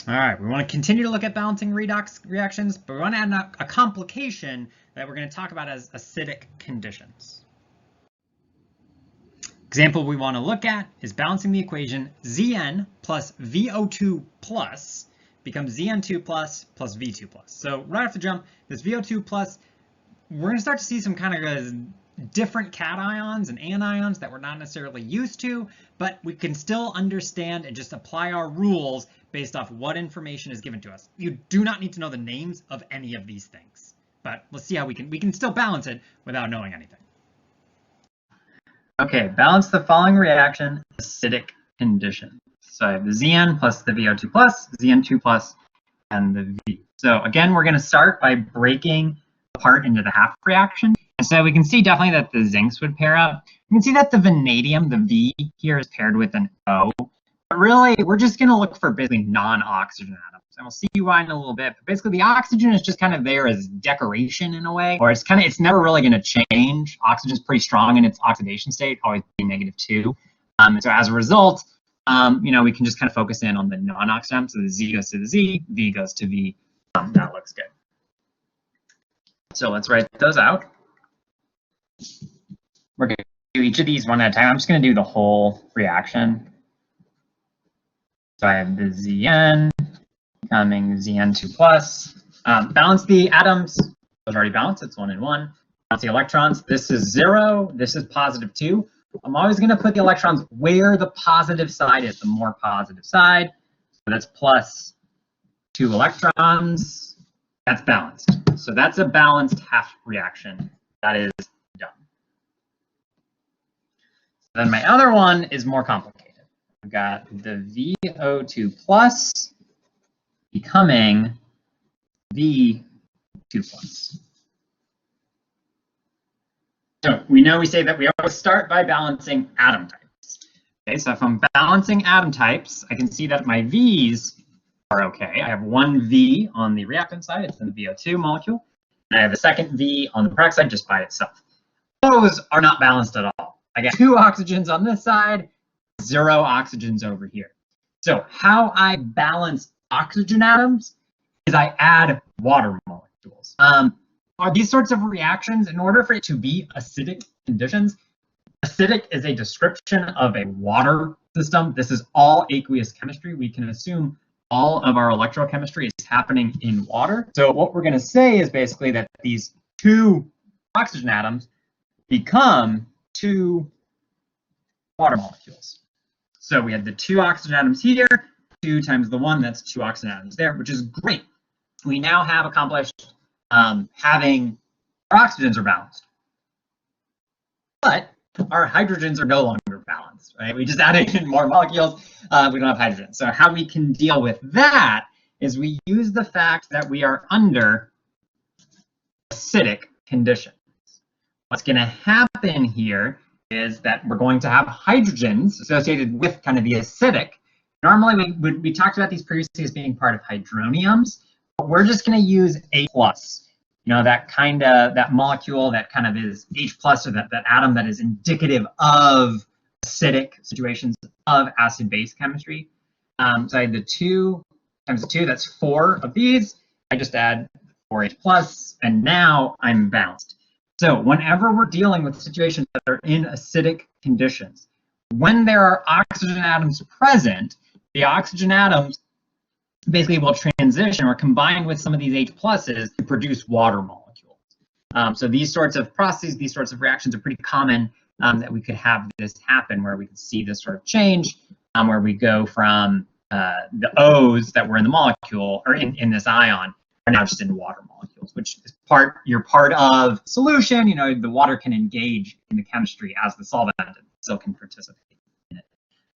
All right, we want to continue to look at balancing redox reactions, but we want to add a complication that we're going to talk about as acidic conditions. Example we want to look at is balancing the equation Zn plus VO2 plus becomes Zn2 plus V2 plus. So right off the jump, this VO2 plus, we're going to start to see some kind of different cations and anions that we're not necessarily used to, but we can still understand and just apply our rules based off what information is given to us. You do not need to know the names of any of these things, but let's see how we can still balance it without knowing anything. Okay, balance the following reaction, acidic condition. So I have the Zn plus the VO2 plus, Zn2 plus, and the V. So again, we're going to start by breaking apart into the half reaction. And so we can see definitely that the zincs would pair up. You can see that the vanadium, the V here, is paired with an O. But really, we're just going to look for basically non-oxygen atoms. And we'll see why in a little bit. But basically, the oxygen is just kind of there as decoration in a way, or it's never really going to change. Oxygen is pretty strong in its oxidation state, always being -2. And so as a result, we can just kind of focus in on the non-oxygen. So the Z goes to the Z, V goes to V. That looks good. So let's write those out. We're going to do each of these one at a time. I'm just going to do the whole reaction. So I have the Zn becoming Zn2 plus. Balance the atoms. Those are already balanced. It's 1 and 1. Balance the electrons. This is 0. This is +2. I'm always going to put the electrons where the positive side is, the more positive side. So that's +2 electrons. That's balanced. So that's a balanced half reaction. That is done. Then my other one is more complicated. I've got the VO2 plus becoming V2 plus. So we say that we always start by balancing atom types. Okay, so if I'm balancing atom types, I can see that my V's are okay. I have one V on the reactant side, it's in the VO2 molecule, and I have a second V on the product side just by itself. Those are not balanced at all. I get 2 oxygens on this side, 0 oxygens over here. So how I balance oxygen atoms is I add water molecules. Are these sorts of reactions, in order for it to be acidic conditions, acidic is a description of a water system. This is all aqueous chemistry. We can assume all of our electrochemistry is happening in water. So what we're going to say is basically that these 2 oxygen atoms become 2 water molecules. So we have the 2 oxygen atoms here, 2 times the 1, that's 2 oxygen atoms there, which is great. We now have accomplished having our oxygens are balanced. But our hydrogens are no longer balanced, right? We just added in more molecules, we don't have hydrogen. So how we can deal with that is we use the fact that we are under acidic conditions. What's going to happen here is that we're going to have hydrogens associated with kind of the acidic. Normally, we talked about these previously as being part of hydroniums, but we're just going to use A+. That molecule that kind of is H+, or that atom that is indicative of acidic situations of acid-base chemistry. So I had the 2 times the 2, that's 4 of these. I just add 4H+, and now I'm balanced. So whenever we're dealing with situations that are in acidic conditions, when there are oxygen atoms present, the oxygen atoms basically will transition or combine with some of these H+ to produce water molecules. So these sorts of processes, these sorts of reactions are pretty common that we could have this happen, where we could see this sort of change, where we go from the O's that were in the molecule, or in this ion, are now just in water molecules, which is you're part of solution. The water can engage in the chemistry as the solvent, and still can participate in it,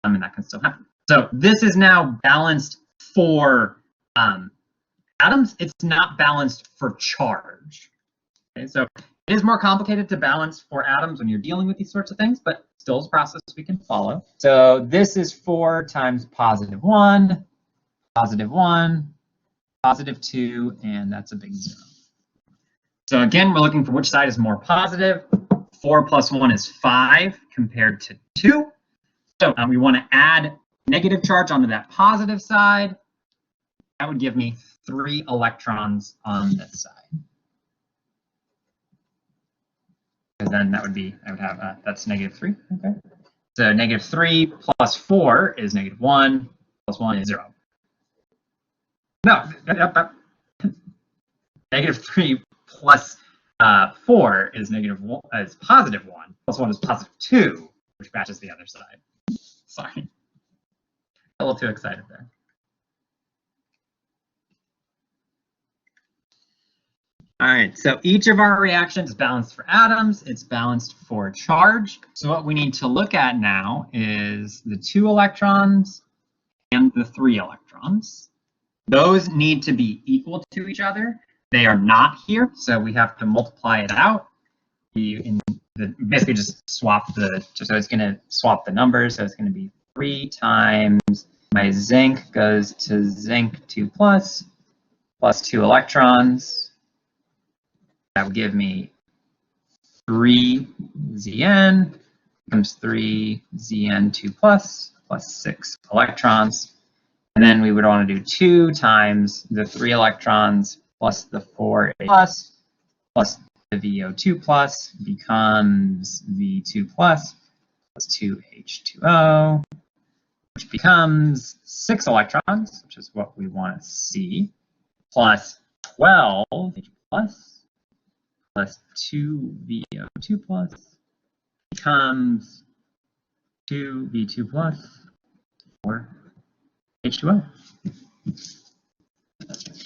and that can still happen. So this is now balanced for atoms. It's not balanced for charge. Okay, so it is more complicated to balance for atoms when you're dealing with these sorts of things, but still is a process we can follow. So this is 4 times +1, +1, +2, and that's a big 0. So again, we're looking for which side is more positive. 4 + 1 is 5 compared to 2. So we want to add negative charge onto that positive side. that would give me 3 electrons on this side. And then that would be, I would have, that's -3, okay. So -3 plus 4 is -1, plus 1 is 0. No, -3 plus 4 is -1, is +1, plus 1 is +2, which matches the other side. Sorry, a little too excited there. All right, so each of our reactions is balanced for atoms, it's balanced for charge. So what we need to look at now is the 2 electrons and the 3 electrons. Those need to be equal to each other. They are not here, so we have to multiply it out. Basically just swap so it's gonna swap the numbers, so it's gonna be 3 times my zinc goes to zinc 2 plus 2 electrons. That would give me 3 Zn becomes 3 Zn2 plus 6 electrons. And then we would want to do 2 times the 3 electrons plus the 4 plus the VO2 plus becomes V2 plus 2 H2O, which becomes 6 electrons, which is what we want to see, plus 12 H plus 2 VO2 plus becomes 2 V2 plus 4 H2O.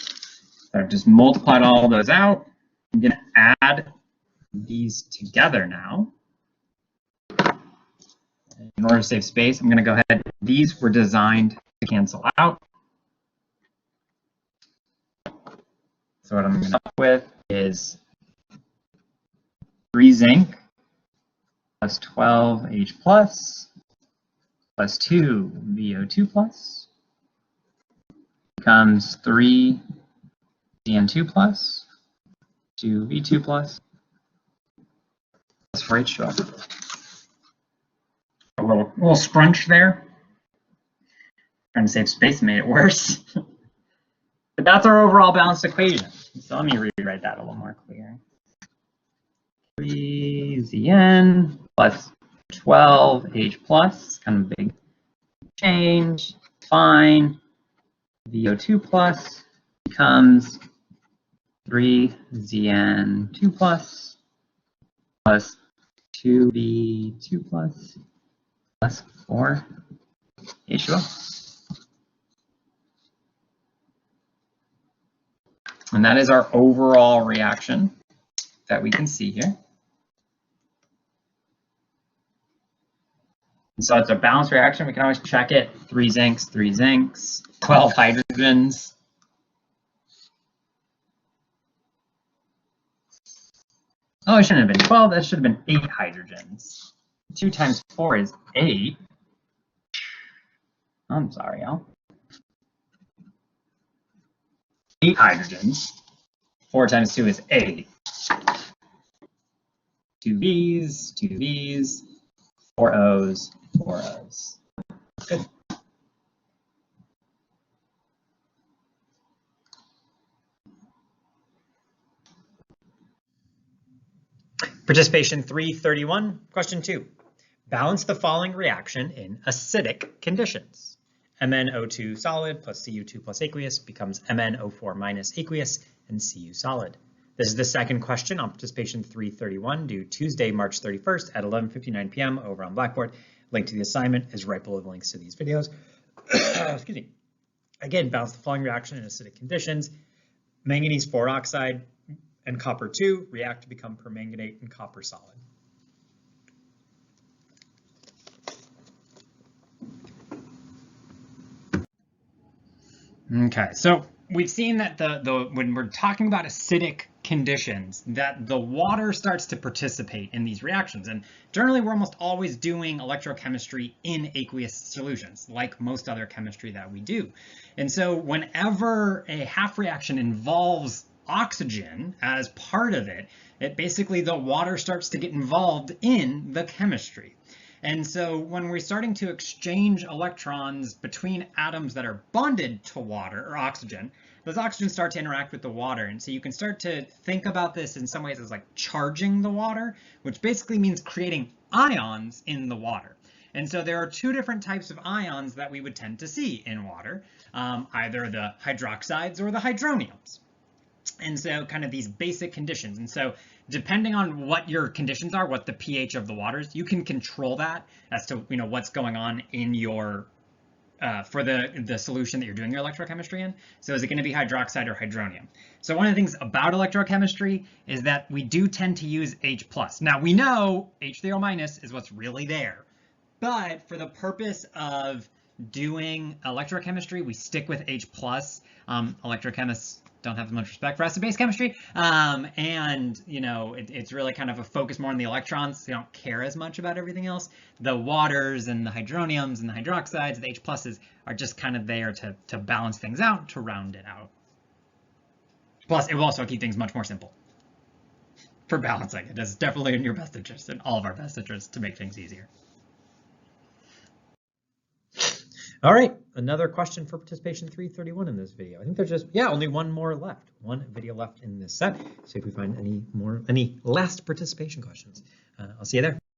So I've just multiplied all those out. I'm going to add these together now. In order to save space, I'm going to go ahead. These were designed to cancel out. So what I'm going to end up with is 3 zinc plus 12 H plus 2 VO2 plus becomes 3 Zn2 plus 2 V2 plus 4 H2O. A little scrunch there. Trying to save space made it worse. But that's our overall balanced equation. So let me rewrite that a little more clear. 3 Zn plus 12 H plus, kind of a big change, fine. VO2 plus becomes 3 Zn2 plus 2 V2 plus 4 H2O. And that is our overall reaction that we can see here. And so it's a balanced reaction. We can always check it. 3 zincs, 12 hydrogens. Oh, it shouldn't have been 12. That should have been 8 hydrogens. 2 times 4 is 8. I'm sorry, y'all. 8 hydrogens. 4 times 2 is 8. 2 V's, 4 O's, 4 O's. Good. Participation 331, question 2. Balance the following reaction in acidic conditions. MnO2 solid plus Cu2 plus aqueous becomes MnO4 minus aqueous and Cu solid. This is the second question on participation 331 due Tuesday, March 31st at 11:59 p.m. over on Blackboard. Link to the assignment is right below the links to these videos. Excuse me. Again, balance the following reaction in acidic conditions. Manganese 4 oxide and copper 2 react to become permanganate and copper solid. Okay, so we've seen that when we're talking about acidic conditions, that the water starts to participate in these reactions. And generally, we're almost always doing electrochemistry in aqueous solutions, like most other chemistry that we do. And so whenever a half reaction involves oxygen as part of it, basically the water starts to get involved in the chemistry. And so when we're starting to exchange electrons between atoms that are bonded to water or oxygen, those oxygens start to interact with the water. And so you can start to think about this in some ways as like charging the water, which basically means creating ions in the water. And so there are two different types of ions that we would tend to see in water, either the hydroxides or the hydroniums. And so kind of these basic conditions. And so depending on what your conditions are, what the pH of the water is, you can control that as to what's going on in your for the solution that you're doing your electrochemistry in. So is it going to be hydroxide or hydronium? So one of the things about electrochemistry is that we do tend to use H+. Now we know H3O- is what's really there, but for the purpose of doing electrochemistry, we stick with H+. Electrochemists don't have as much respect for acid-base chemistry, and it's really kind of a focus more on the electrons. They don't care as much about everything else. The waters and the hydroniums and the hydroxides, the H+s are just kind of there to balance things out, to round it out. Plus, it will also keep things much more simple for balancing. It is definitely in your best interest, in all of our best interests, to make things easier. All right, another question for participation 331 in this video. I think there's just, only one more left. One video left in this set. See if we find any last participation questions. I'll see you there.